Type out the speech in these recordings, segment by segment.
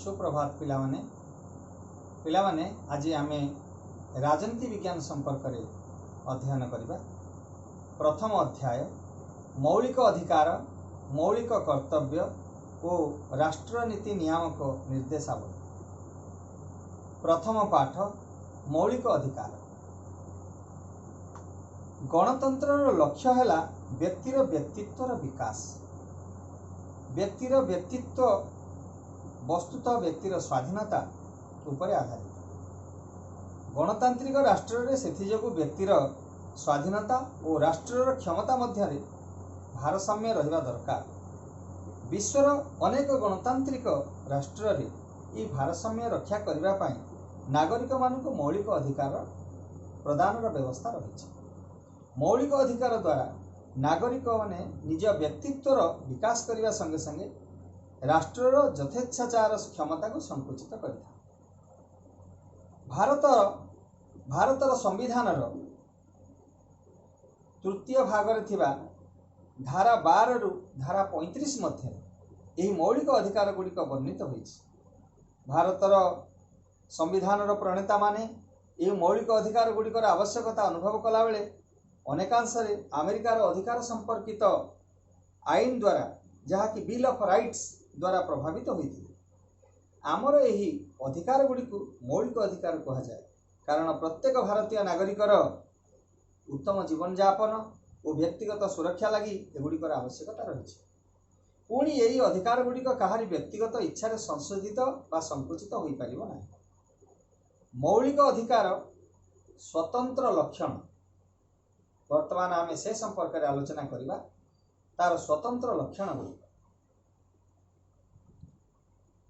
सुप्रभात पिलामाने आज आमे राजनीति विज्ञान संपर्क में अध्ययन करिबा। प्रथम अध्याय मौलिक अधिकार, मौलिक कर्तव्य और राष्ट्रनीति नियामक निर्देशावली। प्रथम पाठ मौलिक अधिकार। गणतंत्र लक्ष्य है व्यक्तिर व्यक्तित्वर विकास। व्यक्तिर व्यक्तित्व वस्तुतः व्यक्तिर स्वाधीनता उपर आधारित। गणतांत्रिक राष्ट्र रे सेथि जोगु व्यक्तिर स्वाधीनता और राष्ट्रर क्षमता मध्य भारसाम्य रहिबा दरकार। विश्वर अनेक गणतांत्रिक राष्ट्र रे ई भारसाम्य रक्षा करिबा पई नागरिक मानक मौलिक अधिकार प्रदानर व्यवस्था रही। मौलिक अधिकार द्वारा नागरिक माने निज व्यक्तित्वर विकास करने संगे संगे राष्ट्रर यथेच्छाचार क्षमता को संकुचित करिथा। भारतर संविधान तृतीय भाग धारा 12 रु धारा 35 मध्य यही मौलिक अधिकार गुड़िक वर्णित होइछि। भारतर संविधान प्रणेता माने यह मौलिक अधिकार गुड़िकर आवश्यकता अनुभव कला बेले अनेकांशरे अमेरिकार अधिकार संपर्कित आईन द्वारा जहाँकि बिल ऑफ राइट्स द्वारा प्रभावित होती। आमर यही अधिकार गुड़ी को मौलिक अधिकार कहा जाए, कारण प्रत्येक भारतीय नागरिकर उत्तम जीवन यापन और व्यक्तिगत सुरक्षा लगी एगुड़िकर आवश्यकता रही। पुणी यही अधिकार गुड़िक कहारी व्यक्तिगत इच्छा संशोधित बा संकुचित हो पार ना। मौलिक अधिकार स्वतंत्र लक्षण वर्तमान आमे से संपर्क में आलोचना करिबा। तार स्वतंत्र लक्षण गुड़िक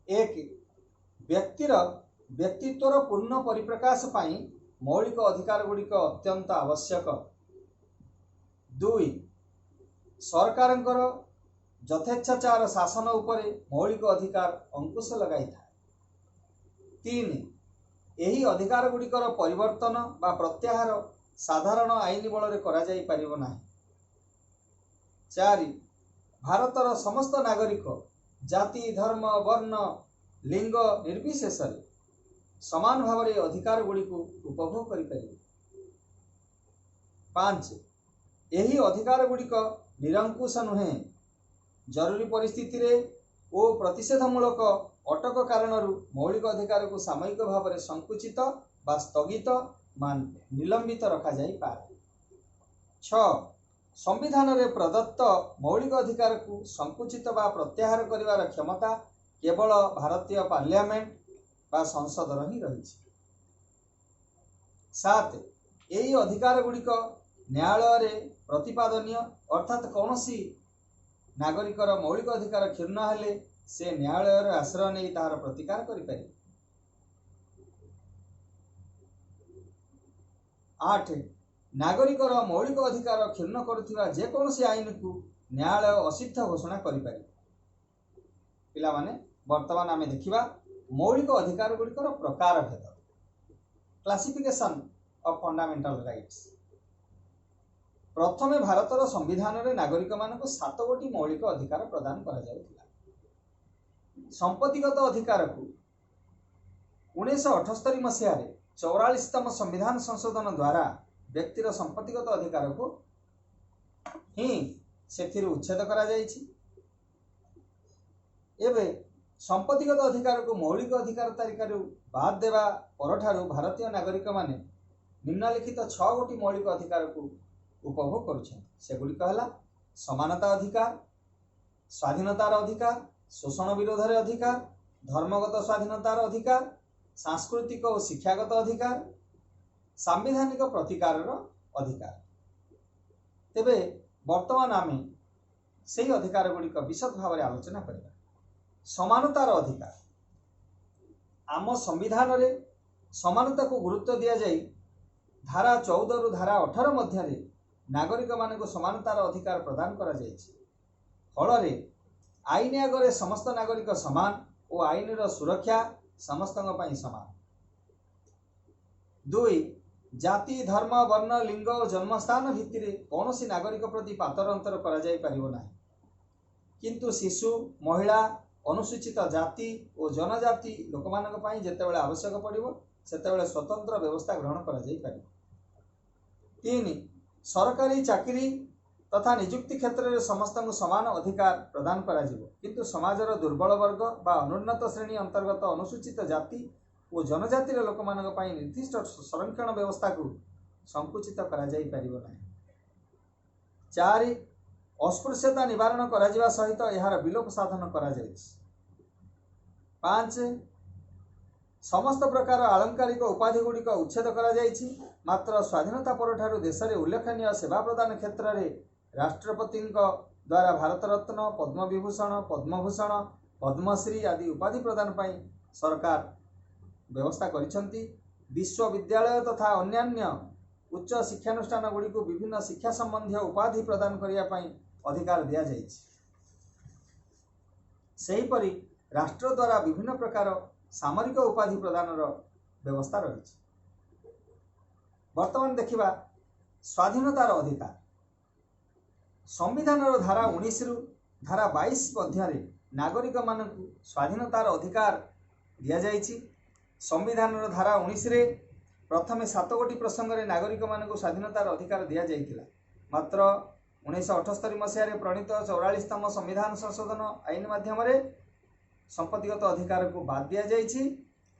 एक व्यक्तिर व्यक्तित्वर पूर्ण परिप्रकाश पाई मौलिक अधिकार गुड़िक अत्यंत आवश्यक। दुई सरकारंकर यथेच्छाचार शासन उपरे मौलिक अधिकार अंकुश लगाई था। तीन यही अधिकार गुड़िकर परिवर्तन बा प्रत्याहार साधारण आईन बल करा जाई परिबो नाही। चारि भारतर समस्त नागरिक जाति धर्म वर्ण लिंग निर्विशेष समान भाव में अधिकार गुड़ी को उपभोग करें। पांच यही अधिकार गुड़िक निरंकुश नुहे, जरूरी परिस्थिति रे ओ प्रतिषेधमूलक अटक कारण मौलिक अधिकार को सामयिक भाव में संकुचित बा स्थगित मान निलंबित रखा जाई पारे। 6 संविधान रे प्रदत्त मौलिक अधिकार को संकुचित बा प्रत्याहार करिवार क्षमता केवल भारतीय पार्लियामेंट बा संसद ही रही। 7 यही अधिकार गुड़िक न्यायालय रे प्रतिपादनीय, अर्थात कौनसी नागरिकर मौलिक अधिकार क्षुण्ण हेले से न्यायालय आश्रय नहीं तार प्रतिकार करें। 8 नागरिकर मौलिक अधिकार क्षुण्ण करुवा जेकोसी आईन को न्यायालय असिद्ध घोषणा करें। पिलामाने वर्तमान आमे देखिबा मौलिक अधिकार गुड़िकर प्रकार भेद, क्लासिफिकेशन ऑफ फंडामेंटल राइट्स। प्रथमे भारतर संविधान रे नागरिक मानक 7 गोटी मौलिक अधिकार प्रदान करा जाउथिला। संपत्तिगत अधिकार को 1978 मसीह 44तम संविधान संशोधन द्वारा व्यक्तिर संपत्तिगत अधिकार को ही से उच्छेद करा जाइछि। एबे संपत्तिगत अधिकार को मौलिक अधिकार तालिका बाद देवा परठारु भारतीय नागरिक माने निम्नलिखित 6 गोटी मौलिक अधिकार को उपभोग करुछन। सेगुड़िक है समानता अधिकार, स्वाधीनतार अधिकार, शोषण विरोध रे अधिकार, धर्मगत स्वाधीनतार अधिकार, सांस्कृतिक और शिक्षागत अधिकार, सांविधानिक प्रतिकार अधिकार। तेबे वर्तमान आमे से अधिकार गुड़िक विशद भाव में आलोचना करिबा। समानतार अधिकार आम संविधान रे समानता को गुरुत्व दिया जाई धारा 14 रु धारा 18 मध्य नागरिक मानक समानतार अधिकार प्रदान करा जाइछि। फल आईन आगे समस्त नागरिक समान और आईन सुरक्षा समस्तों पई समान। 2 जाति धर्म वर्ण लिंग और जन्मस्थान भित्तिरे कौन सी नागरिक प्रति पातर अंतर करा जाई परिबो नाही, किंतु शिशु महिला अनुसूचित जाति और जनजाति लोक मानी जितेबाला आवश्यक पड़ो सेतेबाला स्वतंत्र व्यवस्था ग्रहण कर 3 सरकारी चाकरी तथा निजुक्ति क्षेत्र में समस्त को समान अधिकार प्रदान करा जिवो किंतु समाजर दुर्बल वर्ग बा अनुन्नत श्रेणी अंतर्गत अनुसूचित जाति और जनजातिर लोक मान निर्दिष्ट संरक्षण व्यवस्था को संकुचित करा जाई परिबो नाही। 4 अस्पृश्यता निवारण करा जिवा सहित यार विलोप साधन करा जायछि। 5 समस्त प्रकार आलंकारिक उपाधि गुड़िक उच्छेद करा जायछि। मात्र स्वाधीनता परठारु देश में उल्लेखनीय सेवा प्रदान क्षेत्र में राष्ट्रपति द्वारा भारत रत्न पद्म विभूषण पद्मभूषण पद्मश्री आदि उपाधि प्रदान पर सरकार व्यवस्था करिसेंती। विश्वविद्यालय तथा अन्यान्य उच्च शिक्षानुष्ठान गुड़िक विभिन्न शिक्षा संबंधी उपाधि प्रदान करने अधिकार दिया जायछि। सेहीपरि राष्ट्र द्वारा विभिन्न प्रकार सामरिक उपाधि प्रदान व्यवस्था रही। वर्तमान देखिबा स्वाधीनतार अधिकार संविधान धारा 19 रु धारा 22 मध्य नागरिक मानक स्वाधीनतार अधिकार दिया जायछि। संविधान धारा 19 रे प्रथमे 7 गोटी प्रसंग में नागरिक मानक स्वाधीनतार अधिकार दिया जायतिला। मात्र 1978 मसीह प्रणीत 44तम संविधान संशोधन आईन माध्यम संपत्तिगत अधिकार को बाद दिया जायछि।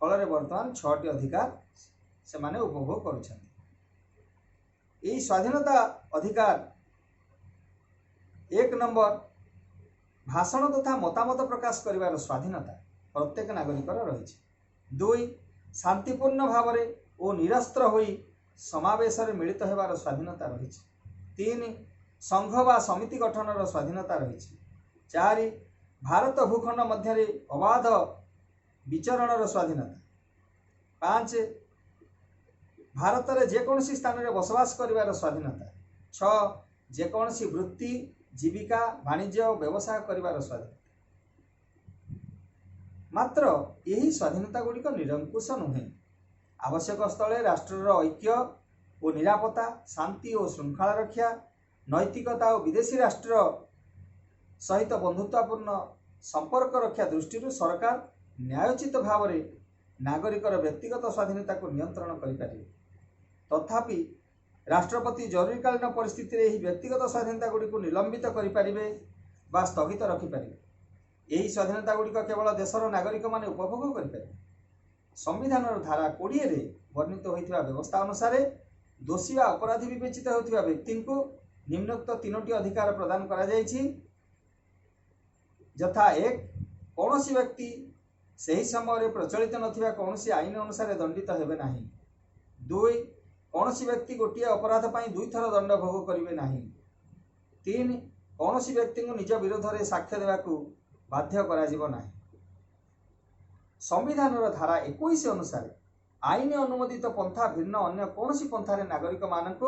फल वर्तमान 6टी अधिकार से माने उपभोग करुछन्ति। यही स्वाधीनता अधिकार 1 नंबर भाषण तथा मतामत प्रकाश करिवार स्वाधीनता प्रत्येक नागरिक रही। 2 शांतिपूर्ण भाव और निरस्त्र होई समावेश मिलित होबार स्वाधीनता रही। 3 संघ वा समिति गठन स्वाधीनता रही। 4 भारत भूखंड मध्य अबाध विचरण स्वाधीनता। 5 भारत में जेकोसी स्थान में बसवास करिवार स्वाधीनता। 6 जेकोसी वृत्ति जीविका वाणिज्य और व्यवसाय करिवार स्वाधीनता। मात्र यही स्वाधीनता गुड़िक निरंकुश नुहे। आवश्यक स्थले राष्ट्रर ऐक्य और निरापत्ता शांति और श्रृंखला रक्षा नैतिकता और विदेशी राष्ट्र सहित बंधुत्वपूर्ण संपर्क रक्षा दृष्टि सरकार न्यायोचित भाव में नागरिकर व्यक्तिगत स्वाधीनता को नियंत्रण करें। तथापि राष्ट्रपति जरूरीकालीन परिस्थिति में व्यक्तिगत स्वाधीनता गुड़िक निलंबित करें बा स्थगित रखिपारे। यही स्वाधीनता गुड़िक केवल देशर नागरिक माने उपभोग करें। संविधान धारा 20 रे वर्णित होइथिबा व्यवस्था अनुसार दोषी वा अपराधी विवेचित होइथिबा व्यक्ति को निम्नोक्त 3टी अधिकार प्रदान करा जायछि। यथा 1 कौनसी व्यक्ति सही समय प्रचलित नथिबा कौनसी आईन अनुसार दंडित हेबे नाही। 2 कौनसी व्यक्ति गोटे अपराध पर 2 थर दंड भोग करेंगे नहीं। 3 कौनसी व्यक्ति को निज विरोध में साक्ष्य देवाकू बाध्य कराजिबो नाही। संविधान धारा 21 अनुसार आईन अनुमोदित पंथा भिन्न अन्य कौनसी पंथारे नागरिक मानक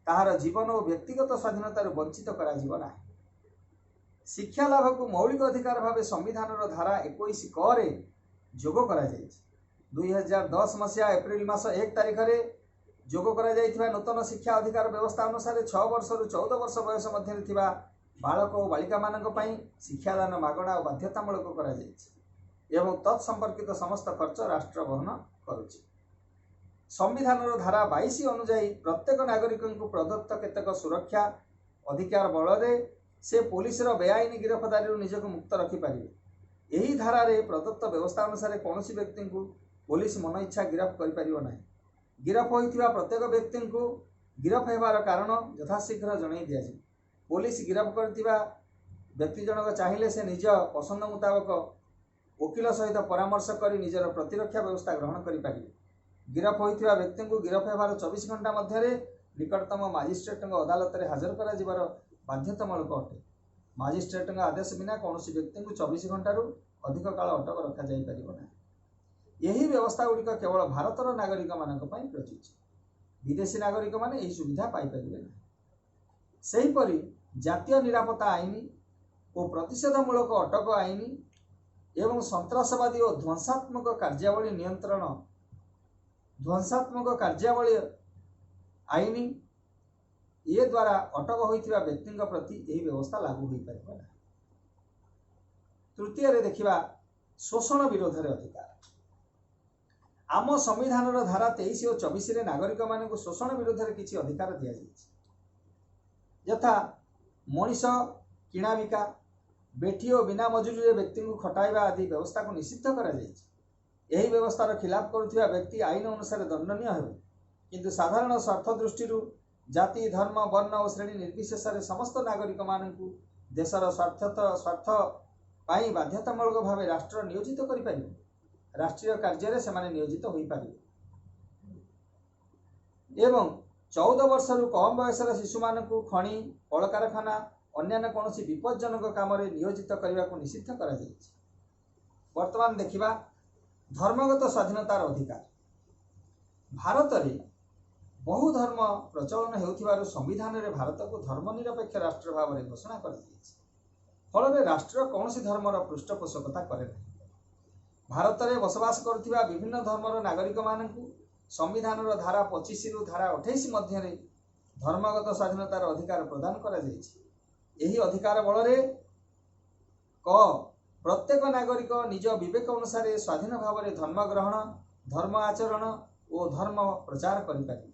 ताहार जीवन और व्यक्तिगत स्वाधीनता वंचित कराजिबो नाही। शिक्षा लाभ को मौलिक अधिकार भाव संविधान धारा 21 क रे जोग करा जायछि। 2010 मसीहा एप्रिल मास 1 तारिख रे जोग करा जायथिबा नूतन शिक्षा अधिकार व्यवस्था अनुसार 6 वर्ष रु 14 वर्ष बयस मध्य थिबा बालक और बालिका मानक पई शिक्षादान मागणा और बाध्यतामूलक करा जायछि एवं तत्संपर्कित समस्त खर्च राष्ट्र वहन करुछि। संविधान धारा 22 अनुसार प्रत्येक नागरिक को प्रदत्त केतक सुरक्षा अधिकार बल से पुलिस बेआईन गिरफ्तारी निजक मुक्त रखिपारे। यही धारा रे प्रदत्त व्यवस्था अनुसार कौन व्यक्ति को पुलिस मन इच्छा गिरफ कर गिरफ होइथिबा प्रत्येक व्यक्ति को गिरफ होबार कारण यथाशीघ्र जणाई दिया जाए। पुलिस गिरफ करथिबा व्यक्ति जनक चाहिए से निज पसंद मुताबक वकिल सहित परामर्श कर निजर प्रतिरक्षा व्यवस्था ग्रहण करें। गिरफ होइथिबा व्यक्ति को गिरफ होबार 24 घंटा मध्य निकटतम मजिस्ट्रेट अदालत में हाजर कर बाध्यतामूलक अटे। मजिस्ट्रेट आदेश बिना कौन व्यक्ति को 24 घंटा अधिक काल अटक रखा जाई परिबो ना। यही व्यवस्था गुड़िक केवल भारतर नागरिक मानक पई प्रযোज्य। विदेशी नागरिक माने यही सुविधा पाई परिबे ना। सेहीपरि जातीय निरापत्ता आईन और प्रतिषेधमूलक अटक आईन एवं सन्त्रासवादी और ध्वंसात्मक कार्यावली नियंत्रण ध्वंसात्मक कार्यावली आईन ये द्वारा अटक होइथिबा व्यक्ति प्रति यही व्यवस्था लागू हो पारिबा। तृतीय देखिबा शोषण विरोध रे अधिकार। आम संविधान धारा 23 और 24 रे नागरिक मानक शोषण विरोध रे किछि अधिकार दिया जायछि, यथा मनीष किणा बिका, बेठी और बिना मजूरी रे व्यक्ति को खटाइबा आदि व्यवस्था को निषिद्ध करा जायछि। एही व्यवस्थार खिलाफ करुथिबा व्यक्ति आईन अनुसार दंडनीय हेबे, किंतु साधारण स्वार्थ दृष्टि जाति धर्म वर्ण और श्रेणी निर्विशेष समस्त नागरिक मानू देशर स्वार्थ पाई बाध्यतामूलक भाव राष्ट्र नियोजित करि राष्ट्रीय कार्य से नियोजित हो पारे एवं 14 वर्ष कम बयसर शिशु मानू खनि कल कारखाना अन्य कौन विपज्जनक काम नियोजित करने को निषिद्ध कर। वर्तमान देखिबा धर्मगत स्वाधीनतार अधिकार। भारत में बहु धर्म प्रचलन होउथिबारु संविधान रे भारत को धर्मनिरपेक्ष राष्ट्र भाव में घोषणा कर दिए। फल राष्ट्र कौन धर्मर पृष्ठपोषकता करे नहीं। भारत में बसवास करुथिबा विभिन्न धर्मर नागरिक मानू संविधान धारा 25 रु धारा 28 मध्य धर्मगत स्वाधीनतार अधिकार प्रदान करा जायछि। एही अधिकार बल रे क प्रत्येक नागरिक निज विवेक अनुसार स्वाधीन भाव में धर्म ग्रहण धर्म आचरण और धर्म प्रचार करि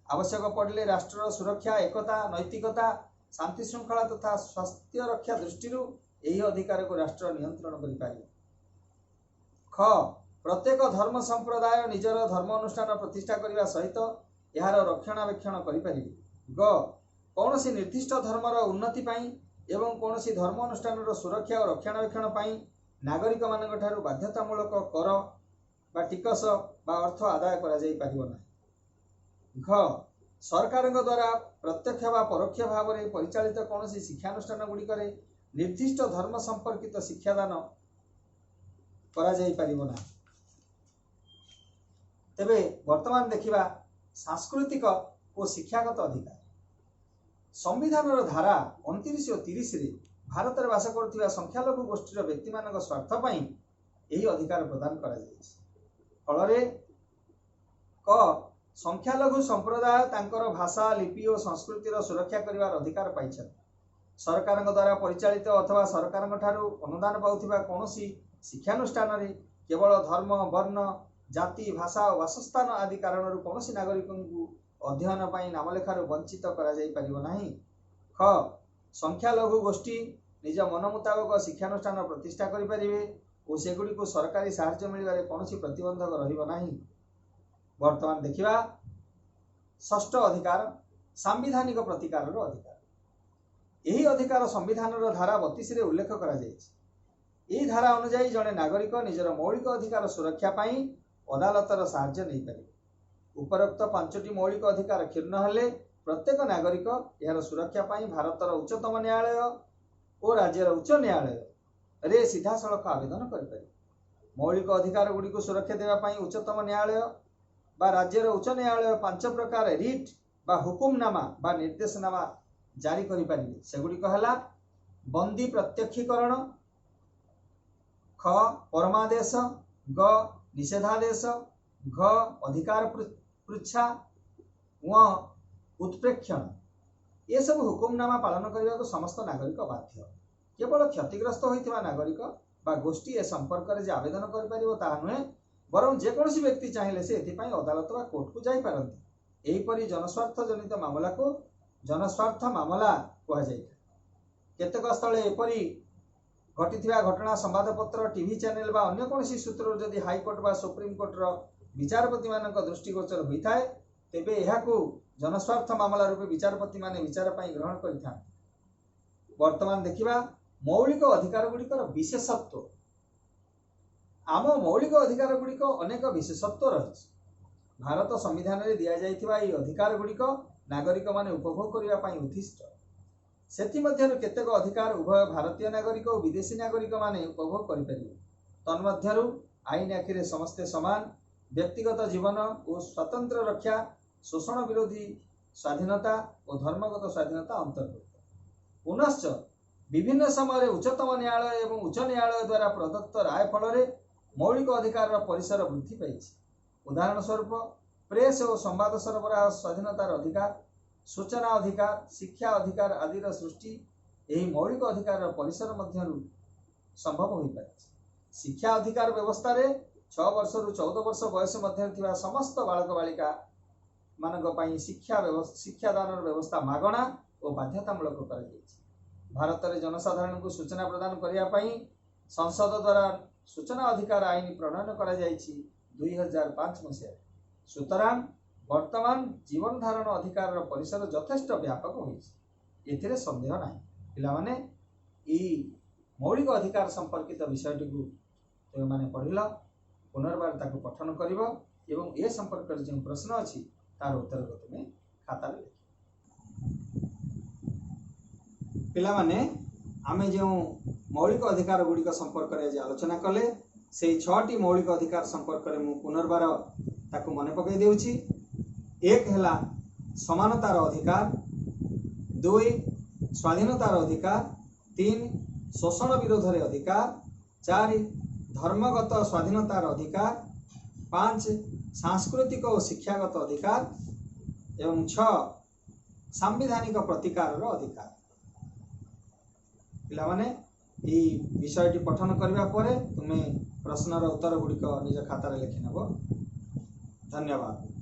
आवश्यक पड़े राष्ट्र सुरक्षा एकता नैतिकता शांति श्रृंखला तथा स्वास्थ्य रक्षा दृष्टि यही अधिकार को राष्ट्र नियंत्रण करि। ख प्रत्येक धर्म संप्रदाय निजर धर्म अनुष्ठान प्रतिष्ठा करने सहित यार रक्षणाबेक्षण करि। ग कौन निर्दिष्ट धर्मर उन्नति पाई एवं कौन धर्म अनुष्ठान सुरक्षा और रक्षणाबेक्षण पाई नागरिक मान बाध्यतामूलक कर बा टिकस बा अर्थ आदाय करा जाई परिबो ना। घ सरकार द्वारा प्रत्यक्ष बा परोक्ष भाव में परिचालित कौन शिक्षानुष्ठान गुड़िक निर्दिष्ट धर्म संपर्कित शिक्षादान करा जाई परिबो ना। तेबे वर्तमान देखिबा सांस्कृतिक और शिक्षागत अधिकार। संविधान धारा 29 और 30 रे भारत में बास करुथिबा संख्यालघु गोष्ठीर व्यक्ति मानक स्वार्थ पाई यही अधिकार प्रदान करा जायछि। फल क संख्यालघु संप्रदाय तांकर भाषा लिपि और संस्कृतिर सुरक्षा करिवार अधिकार पाइछन। सरकार द्वारा परिचालित अथवा सरकार ठारू अनुदान पाउथिबा कौनसी शिक्षानुष्ठान रे केवल धर्म वर्ण जाति भाषा और वासस्थान आदि कारण कौन नागरिक अध्ययन पाई नामलेखार वंचित करा जाई परिबो नाही। ख संख्यालघु गोष्ठी निज मन मुताबक शिक्षानुष्ठान प्रतिष्ठा करि परिबे और सेगुड़ी को सरकारी साहाय्य मिलबारे कौन प्रतिबंधक रहिबो नाही। वर्तमान देखिबा षष्ठ अधिकार सांविधानिक प्रतिकार अधिकार। यही अधिकार संविधान धारा 32 रे उल्लेख करा जायछि। एही धारा अनुसार जड़े नागरिक निजर मौलिक अधिकार सुरक्षा पाई अदालतर साहाय्य नहीं पारे। उपरोक्त 5टी मौलिक अधिकार क्षुण्ण हेले प्रत्येक नागरिक यार सुरक्षा पाई भारतर उच्चतम न्यायालय और राज्यर उच्च न्यायालय रे सीधा सड़क आवेदन करें। मौलिक अधिकार गुड़ी को सुरक्षा देवा पाई उच्चतम न्यायालय बा राज्यर उच्च न्यायालय 5 प्रकार रिट बा हुकुमनामा बा निर्देशनामा जारी करि परिबे। सेगुड़िक हला बंदी प्रत्यक्षीकरण, ख परमादेश, ग निषेधादेश, घ अधिकार पृच्छा, व उत्प्रेक्षण। ये सब हुकुमनामा पालन करने को समस्त नागरिक बाध्य। केवल क्षतिग्रस्त होइथिबा नागरिक बा गोष्ठी ए संपर्क में आवेदन कर नुहे, बरं जेकोसी व्यक्ति चाहिए से एथिपाई अदालत बा कोर्ट को जाई पारंती। एहीपरि जनस्वार्थ जनित मामला को जनस्वार्थ मामला कहा जाय। केतेक स्थले एपरि घटिथिबा घटना संवादपत्र टीवी चैनल बा अन्य कोनसी सूत्र जदि हाईकोर्ट बा सुप्रीम कोर्ट रो विचारपति मानक दृष्टिगोचर होइथाय तेबे एहाकू जनस्वार्थ मामला रूपे विचारपति माने विचार पाई ग्रहण करिथान। वर्तमान देखिबा मौलिक अधिकार गुड़िकर विशेषत्व। आम मौलिक अधिकार गुड़िक अनेक विशेषत्व रही। भारत संविधान रे दिया जाइथिबा ई अधिकार गुड़िक नागरिक माने उपभोग करिया पाई उद्दिष्ट। सेथि मध्यरु केतेक अधिकार उभय भारतीय नागरिक और विदेशी नागरिक माने उपभोग करि परिबे। तन्मध्यरु आईन आखिरे समस्ते समान, व्यक्तिगत जीवन और स्वतंत्र रक्षा, शोषण विरोधी स्वाधीनता और धर्मगत स्वाधीनता अंतर्भुक्त। पुनश्च विभिन्न समय उच्चतम न्यायालय एवं उच्च न्यायालय द्वारा प्रदत्त राय फल मौलिक अधिकार परिसर वृद्धि पाई। उदाहरण स्वरूप प्रेस और संवाद सरबराह स्वाधीनतार अधिकार, सूचना अधिकार, शिक्षा अधिकार आदि सृष्टि यही मौलिक अधिकार परिसर मध्यरु संभव हो पारे। शिक्षा अधिकार व्यवस्था रे 6 वर्ष रु 14 वर्ष बयस मध्य थिबा समस्त बालक बालिका मानक पई शिक्षादान व्यवस्था मागणा और बाध्यतामूलक कर भारत में जनसाधारण को सूचना प्रदान करने संसद द्वारा सूचना अधिकार आईन प्रणयन कर 2005 मसीह। सुतरां वर्तमान जीवन धारण अधिकार परिसर यथेष्ट व्यापक होती संदेह ना। पिलाने मौलिक अधिकार संपर्कित विषयटी को तुम मैंने पढ़ल पुनर्बार ताको पठन कर ए संपर्क जो प्रश्न अच्छी तार उत्तर को तुम्हें खाता लिख। पिलाने आमे जो मौलिक अधिकार गुड़िक संपर्क में आलोचना कले से 6टी मौलिक अधिकार संपर्क में मु पुनर्बार ताको मन पकई देउछि। एक है समानतार अधिकार, 2 स्वाधीनतार अधिकार, 3 शोषण विरोध रे अधिकार, 4 धर्मगत स्वाधीनतार अधिकार, 5 सांस्कृतिक और शिक्षागत अधिकार एवं 6 सांविधानिक प्रतिकार अधिकार। पिलाने विषयटी पठन करने पर तुम्हें प्रश्नर उत्तर गुड़िक निज खातार लिखि नेब। धन्यवाद।